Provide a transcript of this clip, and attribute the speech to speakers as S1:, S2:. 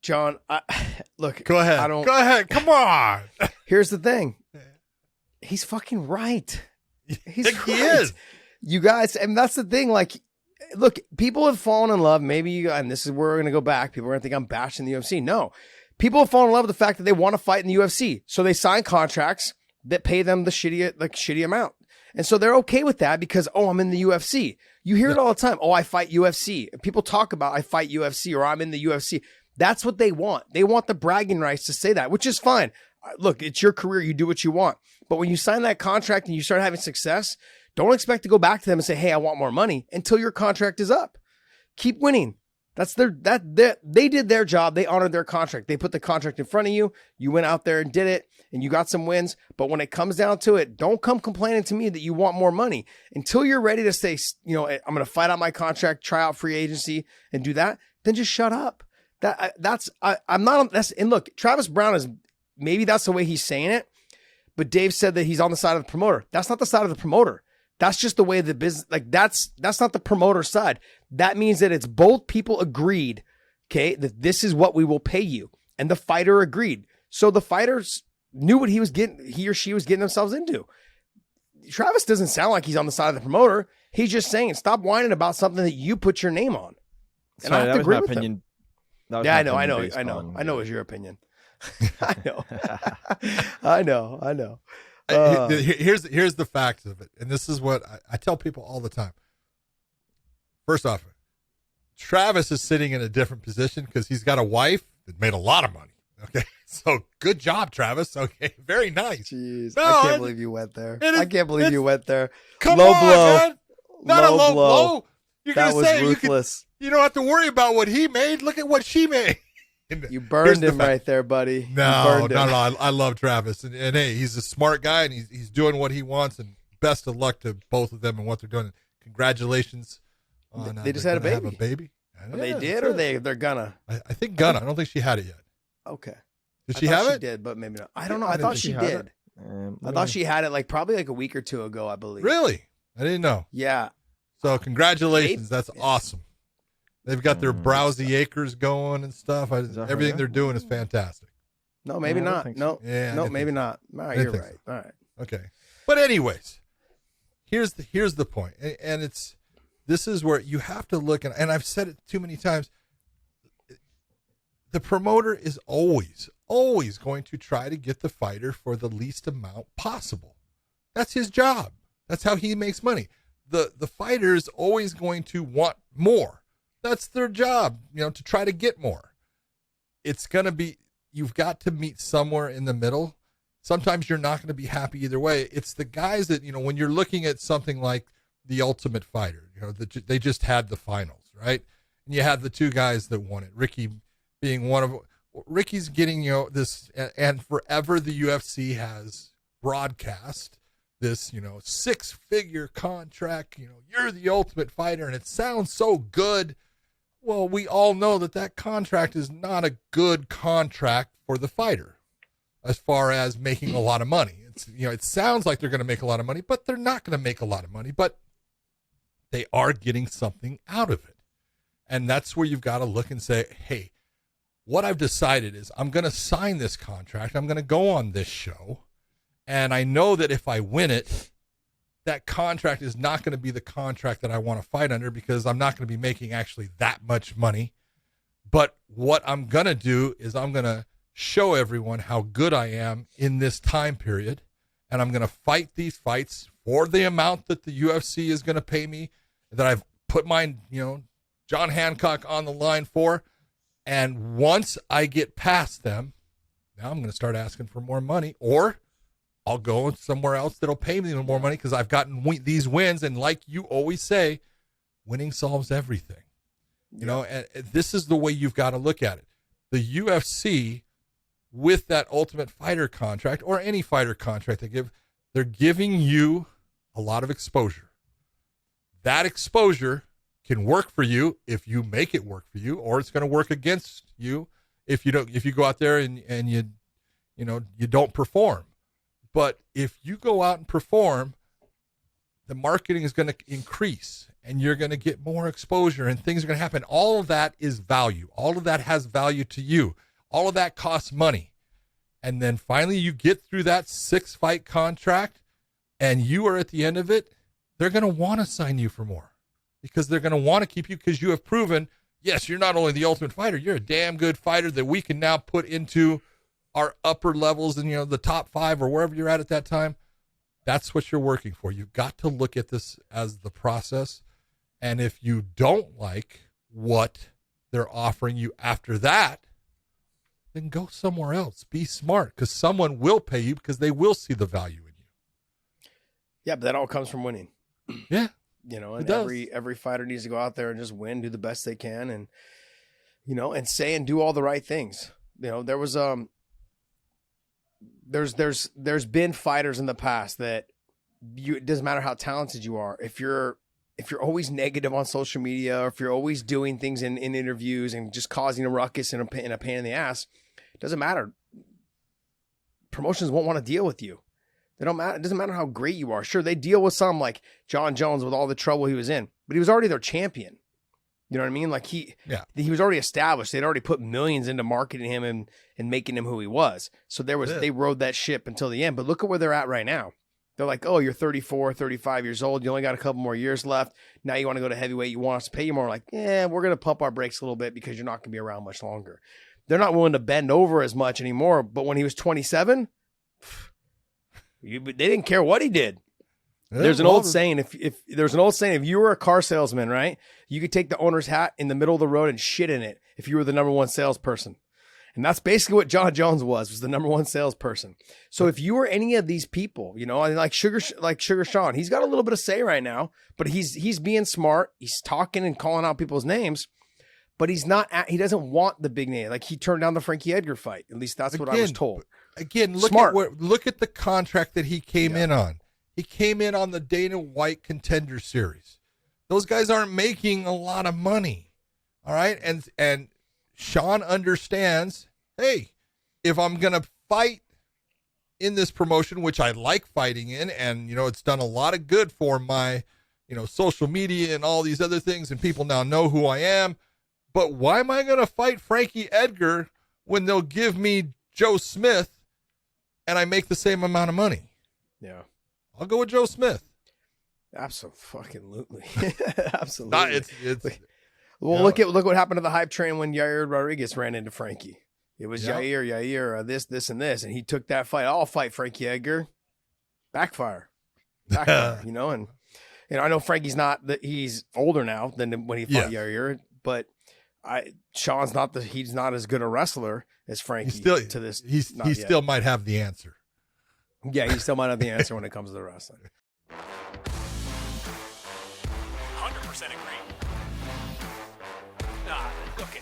S1: John, look.
S2: Go ahead. Go ahead. Come on.
S1: Here's the thing. He's fucking right. He's right.
S2: He is.
S1: You guys, and that's the thing. Like, look, people have fallen in love. Maybe, and this is where we're going to go back. People are going to think I'm bashing the UFC. No. People have fallen in love with the fact that they want to fight in the UFC. So they sign contracts that pay them the shitty amount. And so they're okay with that because, I'm in the UFC. You hear it all the time. Oh, I fight UFC. People talk about I fight UFC or I'm in the UFC. That's what they want. They want the bragging rights to say that, which is fine. Look, it's your career. You do what you want. But when you sign that contract and you start having success, don't expect to go back to them and say, hey, I want more money until your contract is up. Keep winning. They did their job. They honored their contract. They put the contract in front of you. You went out there and did it and you got some wins. But when it comes down to it, don't come complaining to me that you want more money until you're ready to say, I'm going to fight out my contract, try out free agency and do that. Then just shut up. And look, Travis Browne is, maybe that's the way he's saying it, but Dave said that he's on the side of the promoter. That's not the side of the promoter. That's just the way the business, like that's not the promoter side. That means that it's both people agreed, okay, that this is what we will pay you. And the fighter agreed. So the fighters knew what he or she was getting themselves into. Travis doesn't sound like he's on the side of the promoter. He's just saying, stop whining about something that you put your name on. And
S3: Sorry,
S1: I have to agree with
S3: opinion.
S1: him.
S3: Yeah,
S1: I know it was your opinion. I know.
S2: Here's the facts of it. And this is what I tell people all the time. First off, Travis is sitting in a different position because he's got a wife that made a lot of money. Okay. So good job, Travis. Okay. Very nice.
S1: Jeez.
S2: No,
S1: I can't believe you went there.
S2: I
S1: can't believe you went there.
S2: Come
S1: low
S2: on,
S1: blow.
S2: man. Not
S1: low
S2: a low
S1: blow.
S2: blow. You're
S1: That
S2: going
S1: was
S2: to say
S1: ruthless.
S2: you don't have to worry about what he made. Look at what she made.
S1: You burned him right there, buddy.
S2: No. I love Travis. And hey, he's a smart guy and he's doing what he wants. And best of luck to both of them and what they're doing. And congratulations on
S1: they just had a baby.
S2: Have a baby.
S1: They did, or they're gonna?
S2: I think gonna. I don't think she had it yet.
S1: Okay.
S2: Did she have it?
S1: She did, but maybe not. I don't know. I thought she did. I thought she had it probably a week or two ago, I believe.
S2: Really? I didn't know.
S1: Yeah.
S2: So congratulations. That's awesome. They've got their Browsy Acres going and stuff. Everything they're doing is fantastic.
S1: No, maybe not. No,
S2: yeah,
S1: no, maybe not. All right, you're right.
S2: So.
S1: All right.
S2: Okay. But anyways, here's the point. And this is where you have to look, and I've said it too many times, the promoter is always going to try to get the fighter for the least amount possible. That's his job. That's how he makes money. The fighter is always going to want more. That's their job, to try to get more. It's going to be, you've got to meet somewhere in the middle. Sometimes you're not going to be happy either way. It's the guys that, when you're looking at something like The Ultimate Fighter, they just had the finals, right? And you had the two guys that won it. Ricky being one of them. Ricky's getting, this, and forever the UFC has broadcast this, 6-figure contract, you're the Ultimate Fighter, and it sounds so good. Well, we all know that contract is not a good contract for the fighter as far as making a lot of money. It's, it sounds like they're going to make a lot of money, but they're not going to make a lot of money, but they are getting something out of it. And that's where you've got to look and say, hey, what I've decided is I'm going to sign this contract. I'm going to go on this show. And I know that if I win it, that contract is not going to be the contract that I want to fight under because I'm not going to be making actually that much money. But what I'm going to do is I'm going to show everyone how good I am in this time period. And I'm going to fight these fights for the amount that the UFC is going to pay me, that I've put my, John Hancock on the line for. And once I get past them, now I'm going to start asking for more money, or I'll go somewhere else that'll pay me more money because I've gotten these wins. And like you always say, winning solves everything. And this is the way you've got to look at it. The UFC, with that Ultimate Fighter contract or any fighter contract they're giving you a lot of exposure. That exposure can work for you if you make it work for you, or it's going to work against you if you go out there and you don't perform. But if you go out and perform, the marketing is going to increase. and you're going to get more exposure and things are going to happen. All of that is value. All of that has value to you. All of that costs money. And then finally you get through that 6-fight contract and you are at the end of it. They're going to want to sign you for more because they're going to want to keep you because you have proven, yes, you're not only the Ultimate Fighter, you're a damn good fighter that we can now put into our upper levels and, the top 5 or wherever you're at that time. That's what you're working for. You've got to look at this as the process. And if you don't like what they're offering you after that, then go somewhere else. Be smart because someone will pay you because they will see the value in you.
S1: Yeah, but that all comes from winning.
S2: Yeah.
S1: And every fighter needs to go out there and just win, do the best they can, and and say and do all the right things. There was there's been fighters in the past that it doesn't matter how talented you are. If you're always negative on social media, or if you're always doing things in interviews and just causing a ruckus and a pain in the ass, it doesn't matter. Promotions won't want to deal with you. They don't matter. It doesn't matter how great you are. Sure, they deal with some like John Jones with all the trouble he was in, but he was already their champion. You know what I mean? Like he was already established. They'd already put millions into marketing him and making him who he was. So they rode that ship until the end. But look at where they're at right now. They're like, oh, you're 34, 35 years old. You only got a couple more years left. Now you want to go to heavyweight. You want us to pay you more. Like, we're going to pump our brakes a little bit because you're not going to be around much longer. They're not willing to bend over as much anymore. But when he was 27, they didn't care what he did. There's an old saying, if you were a car salesman, right, you could take the owner's hat in the middle of the road and shit in it if you were the number one salesperson. And that's basically what John Jones was the number one salesperson. So if you were any of these people, like Sugar Sean, he's got a little bit of say right now, but he's being smart. He's talking and calling out people's names, but he doesn't want the big name. Like he turned down the Frankie Edgar fight. At least that's what I was told.
S2: Again, look at the contract that he came in on. He came in on the Dana White Contender Series. Those guys aren't making a lot of money. All right. And Sean understands, hey, if I'm going to fight in this promotion, which I like fighting in, and, it's done a lot of good for my, social media and all these other things, and people now know who I am. But why am I going to fight Frankie Edgar when they'll give me Joe Smith and I make the same amount of money?
S1: Yeah.
S2: I'll go with Joe Smith.
S1: Absolutely. Absolutely.
S2: Well,
S1: look what happened to the hype train when Yair Rodriguez ran into Frankie. It was Yair, this, and this, and he took that fight. I'll fight Frankie Edgar. Backfire. And I know Frankie's he's older now than when he fought Yair, but Sean's he's not as good a wrestler as Frankie.
S2: He still might have the answer.
S1: Yeah, he still might have the answer when it comes to the wrestling.
S3: 100% agree. Okay.